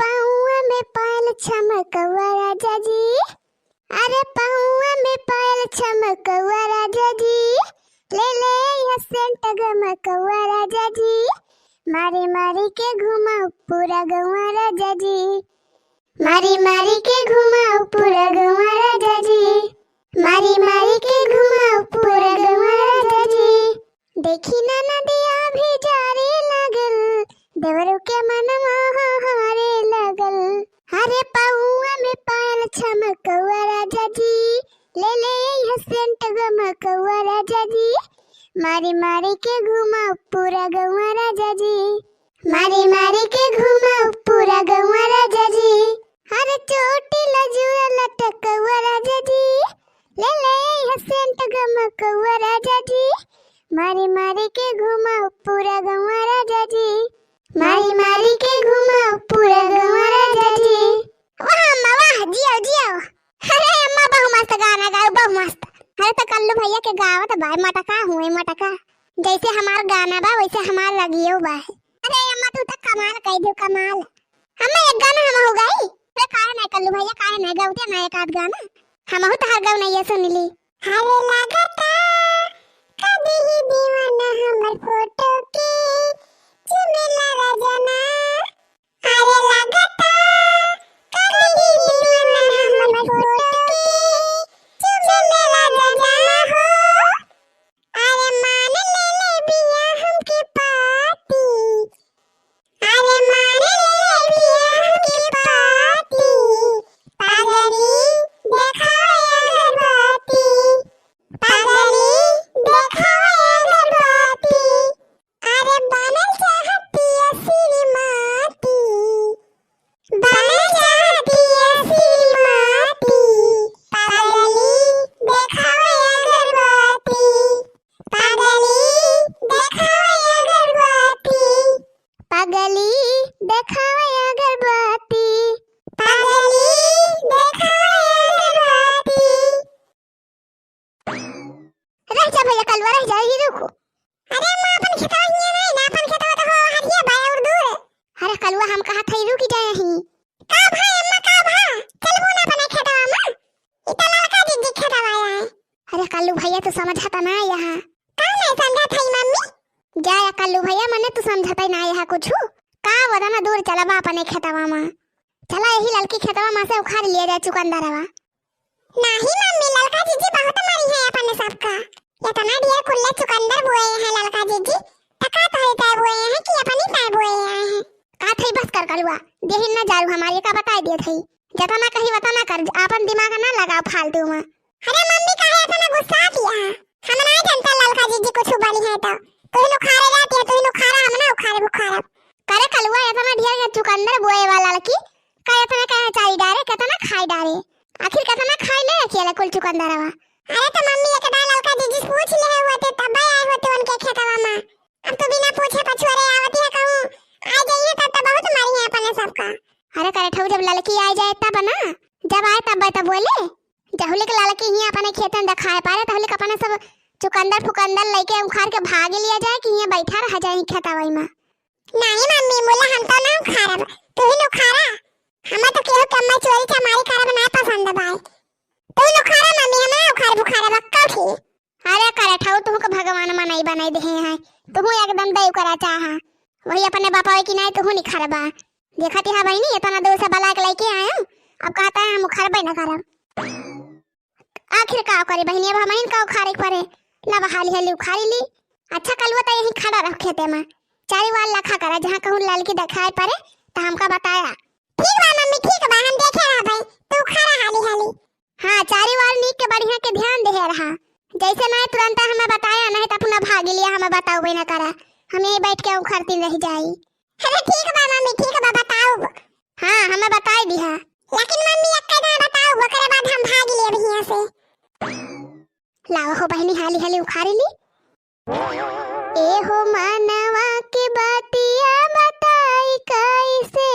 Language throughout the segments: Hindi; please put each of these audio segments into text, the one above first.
पाऊआ में पायल चमकवा राजा जी, अरे पाऊआ में पायल चमकवा राजा जी, ले ले यह सेंट गमकवा राजा जी, मारी मारी के घुमाओ पूरा गवा राजा जी, मारी मारी के घुमाओ पूरा गवा राजा जी, मारी मारी के घुमाओ पूरा गवा राजा जी। देखी ना नदिया भी जारे लगल, देवरू के मन हारे लगल, हरे पाऊआ में पायल चमकवा राजा जी, ले ले यह सेंट गमकवा राजा जी, मारी मारी के घुमाओ पूरा गवा राजा जी, मारी मारी के घुमाओ पूरा गवा राजा जी, हरे चोटी लजुआ लटकवा राजा जी, ले ले यह सेंट गमकवा राजा जी, मारी मारी के घुमाओ पूरा गवा राजा जी, मारी मारी के घुमाओ पूरा गवा राजा जी। वाह अम्मा वाह, जियो जियो। अरे अम्मा बहु मस्त गाना गाओ, बहु मस्त। अरे तो कल्लू भैया के गावत बा मटका हुए मटका, जैसे हमार गाना बा वैसे हमार लगियो बा। अरे अम्मा तू तो कमाल कह दो कमाल। हमें एक गाना हम हो गई, तो काहे ना कल्लू भैया काहे ना गावते ना एक आध गाना, हम हो तो हर गाव नहीं सुन ली। हरे लगता कभी ही दीवाना हमर फोटो के चुमेला रजना, अरे लगता कभी ही दीवाना हमर फोटो के चुमेला रजना हो, अरे मान ले बिया हमके पाती, अरे मान ले बिया हमके पाती, पागली देखाया गरबाती, पागली देखाया गरबाती, अरे बनल चाहती है श्रीमती, बनल चाहती है श्रीमती, पागली देखाया गरबाती, पागली देखाया गरबाती, पागली देखाया गरबाती, पागली देखाया गरबाती। रह जा भैया कलवा रह जाएगी रुको। अरे मां अपन खेतवा हिया नहीं ना, अपन खेतवा तो हो हरिया भाई और दूर। अरे कलवा हम कहा थई रुकी जाए ही। का भाई अम्मा का भा चलबो ना अपने खेतवा में, इतना लड़का दीदी खेतवा आया है। अरे कल्लू भैया तो समझता ना यहाँ का नहीं समझा थई मम्मी, जा या कल्लू भैया मने तू समझता ना यहाँ कुछ का वरना दूर चलबा अपने खेतवा में, चला यही लड़की खेतवा में से उखाड़ लिया जाए चुकंदरवा। नहीं मम्मी लड़का जीजी बहुत मारी है अपने सबका, इतना ढेर खुले चुकंदर बोए हैं लड़का जीजी, टका तो तय बोए हैं कि अपनी तय बोए हैं। का थई बस कर कलवा देही ना जारू हमारी का बता दिए थई, जतना कही वतना कर, अपन दिमाग ना लगाओ फालतू में। अरे मम्मी काहे इतना गुस्सा दिया, हम नहीं जानता लड़का जीजी कुछ बड़ी है तो तू नो खारे जाती है, तू नो खारा हम ना उखारे बुखारा करे कलवा, इतना ढेर चुकंदर बोए वाला लड़की का इतना कहे चाई डारे कितना खाई डारे, आखिर कितना खाई ले अकेला कुल चुकंदरवा। अरे तो मम्मी एक डाल लड़का जीजी पूछ ले होते तब आए होते उनके खेतवा में, अब तो बिना पूछे पछुआरे आवती है कहूं आ जाइए तब तो बहुत मारी है अपने सबका। अरे करे ठौ जब लड़की आ जाए तब ना, जब आए तब बोले जहुले के लड़की ही अपने खेत में दिखाए पारे तहुले अपने सब चुकंदर फुकंदर लेके उखाड़ के भाग लिया जाए कि यहाँ बैठा रह जाए खेतवा में। नहीं मम्मी बोला हम तो ना उखाड़ब, तू ही उखाड़ा, हमें तो केहू के अम्मा चोरी चमारी करब ना पसंद बाय, तू ही उखाड़ा मम्मी हमें उखाड़ बुखाड़ा बक्का थी। अरे करे ठौ तू को भगवान मनाई बनाई दे है, तू एकदम दई करा चाहा वही अपने बापा की नहीं तू नहीं खरबा, देखती है भाई नहीं इतना दूर से बला के लेके आया, अब कहता है हम उखाड़बे ना करब। आखिर का करे बहनी अब हमें का उखाड़े पड़े, लब हाली हाली उखाड़ी ली। अच्छा कलवा तो यही खड़ा रख खेते में चारी वाल लखा करा, जहां कहूं लड़की दिखाई पड़े तो हमका बताया। ठीक बा मम्मी ठीक बा, हम देखे रहा भाई तू खड़ा हाली हाली। हां चारी वाल नीक के बढ़िया के ध्यान दे रहा, जैसे नहीं तुरंत हमें बताया नहीं तो अपना भाग लिया, हमें बताओ भी ना करा, हम यही बैठ के उखड़ती रह जाई। अरे ठीक बा मम्मी ठीक बा बताओ। हां हमें बताई दिया, लेकिन मम्मी एक कदा बताओ ओकरे बाद हम भाग लिए भैया से। लाओ हो बहनी हाली हाली उखाड़ी ली। ए हो मानवा के बातिया बताई कैसे,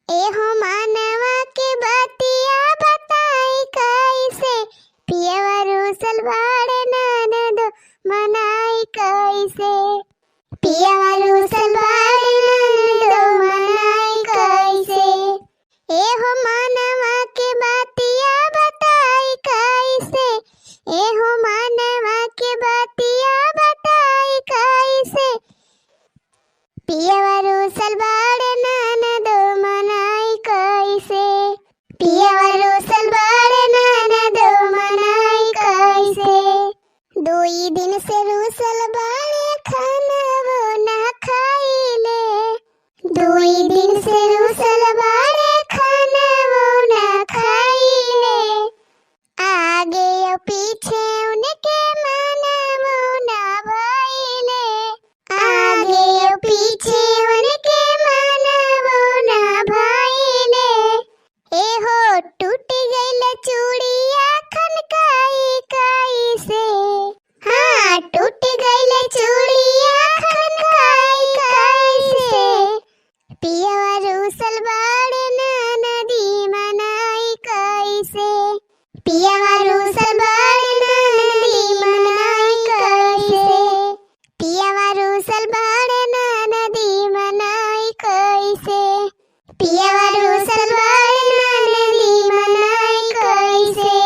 ए हो मानवा के बातिया बताई कैसे, पियवा रूसल बाड़े ननद मनाई कैसे, पियवा रूसल बाड़े ननद मनाई रूसल बाड़े ननदो मनाई कैसे, पियावा रूसल बाड़े ननदो मनाई कैसे, 2 दिन से रूसल बाड़े खाना वो ना खाइले, 2 दिन से रूसल बाड़े खाना वो ना खाइले, आगे और पीछे उनके माना वो ना भइले, आगे और पीछे उनके माना वो ना भइले, ए हो टूट गइल चूड़िया खनकाई कैसे, हाँ टूट गइल चूड़िया खनकाई कैसे, पियावा रूसल बाड़े ननदी मनाई कैसे, पियावा रूसल बाड़े ननदी मनाई कैसे, पियावा रूसल बाड़े ननदी मनाई कैसे, पियावा रूसल बाड़े ननदी मनाई कैसे,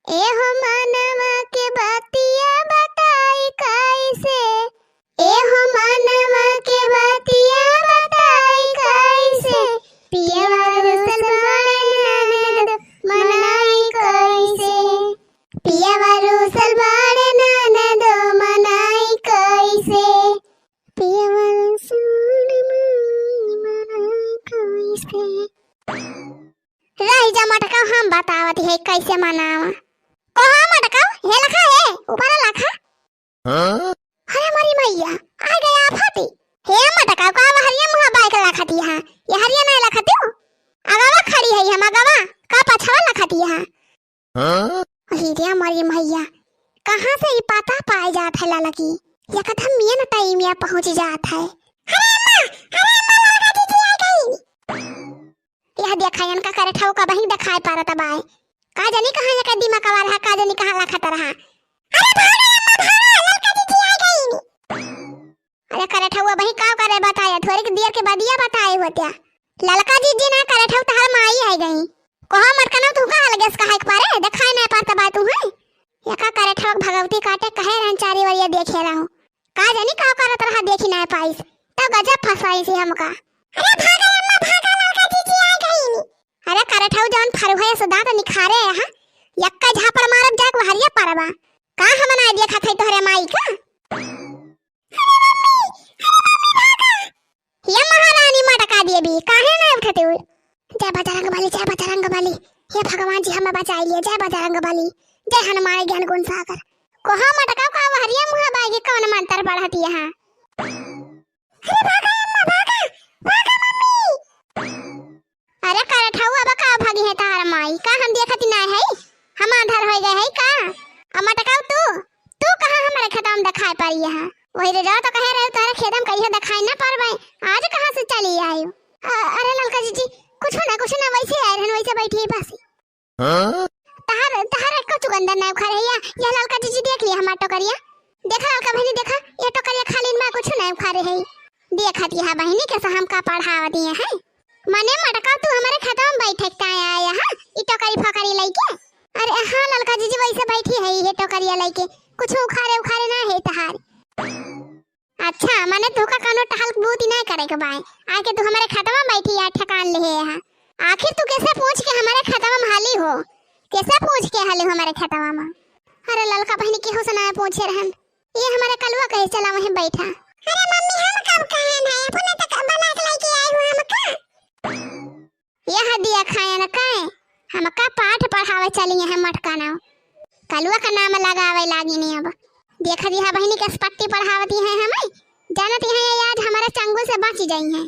ए हो मानवा के बातिया बताई कैसे, ए हो मानवा के बातिया बताई कैसे, पियावा रूसल बाड़े ननद मनाई कैसे, पियावा रूसल बाड़े ननद मनाई कैसे, पियावा रूसल मनाई कैसे। रही जा मटका हम बतावत है कैसे मनावा, कहा मटका हे लखा है ऊपर लखा, अरे हमारी मैया आ गया आफती, हे मटका का हरिया मुहा बाइक लखती है, ये हरिया नहीं लखती हो, अगवा खड़ी है हम अगवा का पछवा लखती है, हीरे हमारी मैया कहां से ये पता पाए जात है ललकी, ये कदम मिया न टाइम या पहुंच जात है, अरे अम्मा लगा दीजिए आ गई, यह देखा इनका करे ठाव का बही दिखाई पारत बाय, का जानी कहां ये का दिमाग का रहा, का जानी कहां लखत रहा, अरे भागे अम्मा भागा लड़का दीजिए आ गई, अरे करे ठाव बही का करे बताया, थोड़ी देर के बाद ये बताए होत्या, ललका दीजिए ना करे ठाव तहर माई आ गई, कहा मटकना तू का अलगस का है पारे दिखाई नहीं पाता बा तू है, ये का करे ठाव भगवती काटे कहे रंचारी वरिया देखे रहूं, का जानी का करत रहा देखी नहीं पाइस, तब गजब फसाई सी हमका, अरे भागा अम्मा भागा लड़का दीजिए आ गई, अरे करे ठाव जौन फरु है सदा त निखारे हां, यक्का झापर मारब जाक हरिया परबा, का हम ना देखा थे तोहरे माई का, ये महारानी मटका दिए भी काहे ना उठते हुए, जय बजरंग बली जय बजरंग बली, हे भगवान जी हमें बचाई लिए, जय बजरंग बली, जय हनुमान ज्ञान गुण सागर, कोहा मटका का हरिया मुहा बागी कौन मंत्र पढ़ती है, अरे भागा अम्मा भागा भागा मम्मी, अरे करे ठाऊ अब का भागी है तार माई, का हम देखती ना है, हम आधार हो गए है का, मटका तू कहां हमारे खतम दिखाई पड़ी है, वही रे जाओ तो कहे रहे तारे खेदम कहियो दिखाई ना परबे, आज कहां से चली आयो, अरे ललका जी कुछ ना वैसे आए रहन वैसे बैठी है पास, तहार को चुगंदर ना उखा रही है, ये ललका जी देख लिया हमार टोकरिया, देखा ललका बहनी देखा ये टोकरिया खाली में कुछ ना उखा रही है, देखती है बहनी कैसा हमका पढ़ावती है, मने मटका तू हमारे खाता में बैठकता आया है, ई टोकरी फकरी लेके, अरे हां ललका जी वैसे बैठी है ये टोकरिया लेके, कुछ उखारे ना है तहार, अच्छा मने तू का कानो टहल बूती नहीं करे के बाय, आके तू हमारे खाता में बैठी या ठकान ले है, आखिर तू कैसे पूछ के हमारे खाता में हाली हो, कैसे पूछ के हाली हमारे खाता में, अरे ललका बहनी की हो सुना पूछे रहन, ये हमारे कलवा कहे चला वहीं बैठा, अरे मम्मी हम कब कहे ना अपने तक बना के लेके आए हो हम का, यह दिया खाए न काए, हम का पाठ पढ़ावे चली है मटका ना, कलवा का नाम लगावे लागी नहीं, अब देखा दिया बहनी के पट्टी पढ़ावती है हमें, जानती है आज हमारे चंगू से बच गई है,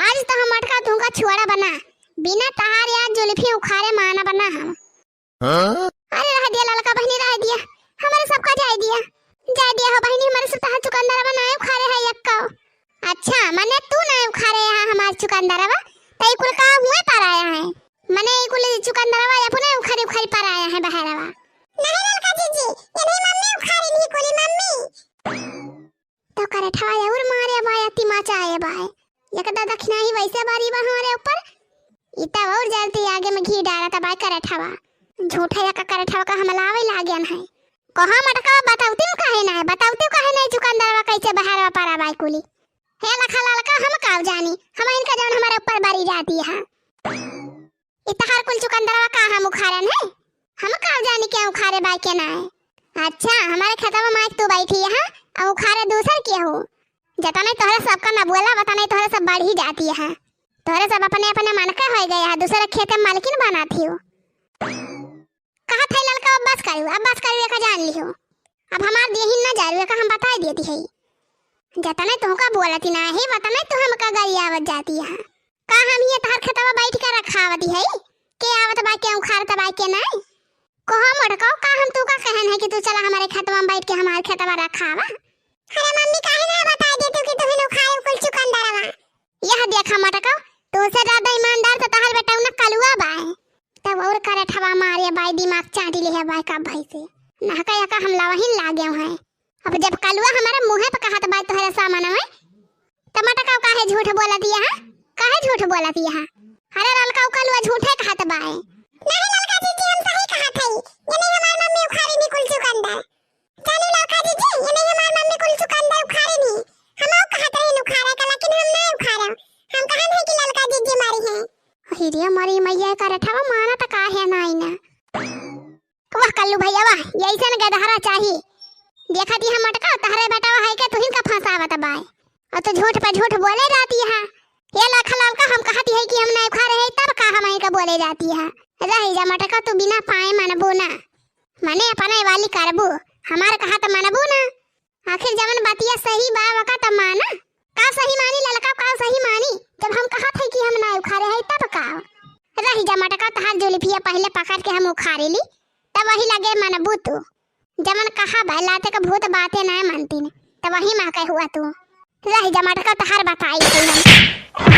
आज तो हम मटका दूंगा छुआड़ा बना, बिना तहार याद जुल्फी उखाड़े माना बना हम, अरे रह दिया ललका बहनी रह दिया, हमारे सबका जाय दिया हो बहनी, हमारे सब तहार चुकंदर बनाए उखाड़े है यक्का, अच्छा मने तू ना उखाड़े है हमार चुकंदर बा, तई कुल का हुए पर आया है, मने कुल चुकंदर बा अपने उखाड़े पर आया है बहरवा, नहीं ललका जी ये नहीं मम्मी उखाड़ी नहीं कोली मम्मी, तो करे ठवाया और मारे बाया तिमाचा आए बाय, एकदा दक्षिणा ही वैसे बारी बा हमारे ऊपर, इतना और जलती आगे में घी डाला तब करे ठवा, झूठा या करे ठवा का हमलावे लागन है, कहां मटका बताउती काहे ना चुकंदरवा कैसे बहारवा पारा बाय कुली, हे लखा लड़का हम काव जानी हम इनका जौन हमारे ऊपर बारी जाती है इतहार कुल चुकंदरवा का हम उखाड़न है हम काव जानी क्या उखाड़े बाई के ना है। अच्छा हमारे खेतवा में माइक तू बैठी है और उखाड़े दूसर के हो जता नहीं तोहरा सबका ना बोला बता नहीं तोहरा सब बढ़ ही जाती है तोहरे सब अपने अपने मन के हो गए है दूसरे खेत में मालकिन बनाती हो। कहा थे लड़का अब बस करू का जान लियो अब हमार देही ना जा का हम बता देती है जता नहीं तुमका बोलती ना है बता नहीं तू हमका गई आवत जाती है का हम ये तहर खेतवा बैठ के रखावती है के आवत बा के उखाड़त बा के ना कहो मटकाओ का हम तू का कहन है कि तू चला हमारे खेतवा में बैठ के हमारे खेतवा रखावा। अरे मम्मी काहे ना बता दे तू कि तू उखाड़े कुल चुकंदरवा यह देखा मटकाओ तू से ज्यादा ईमानदार तो तहर बेटा उन कलुआ बा तब और करे ठवा मारे बाई दिमाग चाटी ले है बाई का भाई से नहका का हम लावहिन लागे हैं अब जब कलुआ हमारे मुंह पे कहत बाई तोहरे सामान है टमाटर का काहे झूठ बोला दिया है काहे झूठ बोला दिया है अरे ललका कलुआ झूठे कहत बाई नहीं ललका जी हम सही कहत हई ये नहीं हमार मम्मी उखाड़ी नी कुल चुकंदर चलो ललका जी ये नहीं हमार मम्मी कुल चुकंदर उखाड़ी नी हम कहत हई उखाड़ा का लेकिन हम नहीं उखाड़ा हम कहन है कि ललका जी मारी है हिरिया मारी मैया का रठवा माना त काहे नाई ना वाह कल्लू भैया वाह यही न गधहरा चाहिए देखा दी हम मटका तहरे बेटा है के तुहिन का फंसावत बाय और तो झूठ पे झूठ बोले जाती है ये लखा ललका हम कहती है कि हम नहीं खा रहे तब का हम का बोले जाती है रही जा मटका तू बिना पाए मनबो ना मने अपने वाली करबो हमार कहा त मनबो ना आखिर जवन बातिया सही बा वका त माना का सही मानी ललका का सही मानी जब हम कहा थे कि हम नहीं उखाड़े है तब का रही जा मटका तहार जुल्फिया पहले पकड़ के हम उखाड़े ली तब वही लगे मनबू तू जमन कहा बहलाते का भूत बातें नहीं मानती ने तब वही मां कह हुआ तू रही जा मटका तहार बताई